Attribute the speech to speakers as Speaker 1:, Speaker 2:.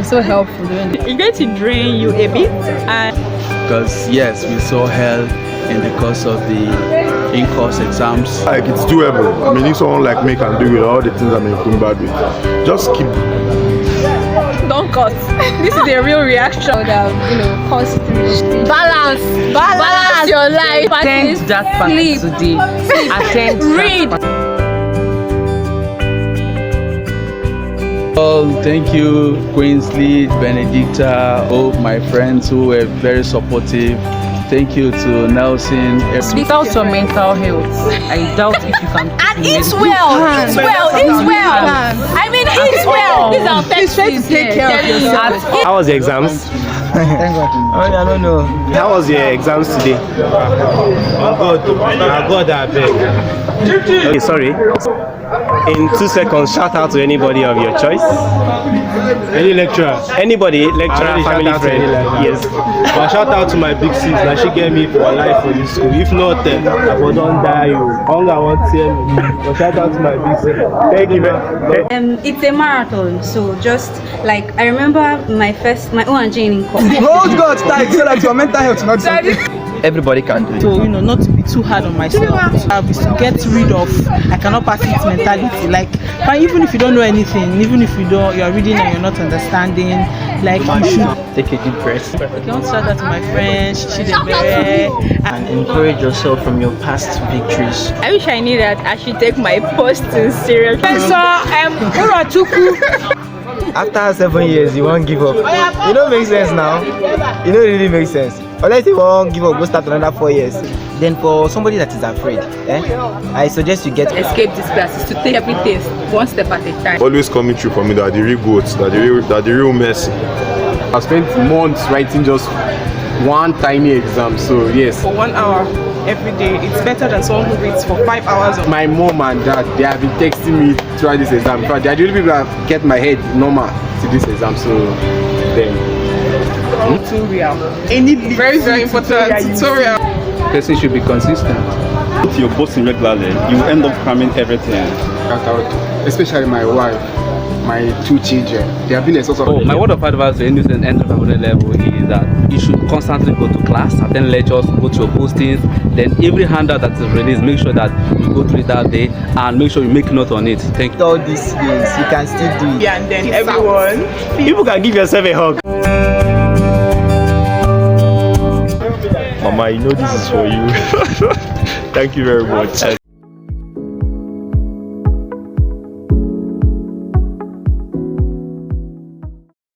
Speaker 1: so helpful doing it.
Speaker 2: It's going to drain you a bit, and
Speaker 3: because yes, we saw hell in the course of the in-course exams.
Speaker 4: Like it's doable. I mean, if someone like me can do it, all the things I'm in bad with, just keep.
Speaker 2: don't cut. This is a real reaction.
Speaker 1: You know, constantly
Speaker 2: Balance your life.
Speaker 5: Attend that part today. Attend.
Speaker 2: Read.
Speaker 3: Well, thank you, Queensley, Benedicta, all my friends who were very supportive. Thank you to Nelson.
Speaker 5: Without your mental health, I doubt if you can.
Speaker 2: And eat well. Eat well. I mean, eat well. These are
Speaker 1: please try to take care of yourself.
Speaker 6: How was the exams?
Speaker 7: I don't know.
Speaker 6: How was your exams today?
Speaker 7: God, I beg.
Speaker 6: Okay, sorry. In 2 seconds, shout out to anybody of your choice.
Speaker 7: Any lecturer?
Speaker 6: Anybody, lecturer, family, friend. Yes.
Speaker 7: But shout out to my big sis. That she gave me for life for this school. If not, I will don't die. Hunger won't tell me. But shout out to my big sis.
Speaker 6: Thank you.
Speaker 8: It's a marathon, so just like I remember my own and Jane in college.
Speaker 9: Hold God tight so that your mental health not something.
Speaker 7: Everybody can do it.
Speaker 5: So, you know, not to be too hard on myself. Is to get rid of I cannot pass it mentality. Like, even if you don't know anything, even if you're reading and you're not understanding, like you should
Speaker 7: Take a deep breath.
Speaker 5: I want to shout out to my friends,
Speaker 7: And encourage yourself from your past victories.
Speaker 2: I wish I knew that I should take my posting seriously.
Speaker 7: After 7 years, you won't give up. You know, makes sense now. You know, it really makes sense. Unless you won't give up, go start another 4 years. Then for somebody that is afraid, I suggest you get
Speaker 2: Escape this classes to take everything one step at a time.
Speaker 4: Always coming through for me that the real goats, that the real Messi.
Speaker 10: I spent months writing just one tiny exam, so yes.
Speaker 5: for 1 hour every day. It's better than someone who reads for 5 hours.
Speaker 10: My mom and dad, they have been texting me throughout this exam. In fact, they are the only people that have kept my head normal to this exam, so then.
Speaker 5: Tutorial. Any very, very important tutorial.
Speaker 3: Person should be consistent.
Speaker 11: If you're posting regularly, you end up cramming everything.
Speaker 10: Especially my wife, my 2 children. They have been a source of.
Speaker 3: My word of advice to any student entering primary level is that you should constantly go to class, attend lectures, go to your postings. Then every handout that is released, make sure that you go through it that day and make sure you make note on it. Thank you.
Speaker 7: all these things. You can still do it.
Speaker 5: Yeah, and then everyone.
Speaker 6: People can give yourself a hug.
Speaker 4: Mama, you know this is for you. Thank you very much.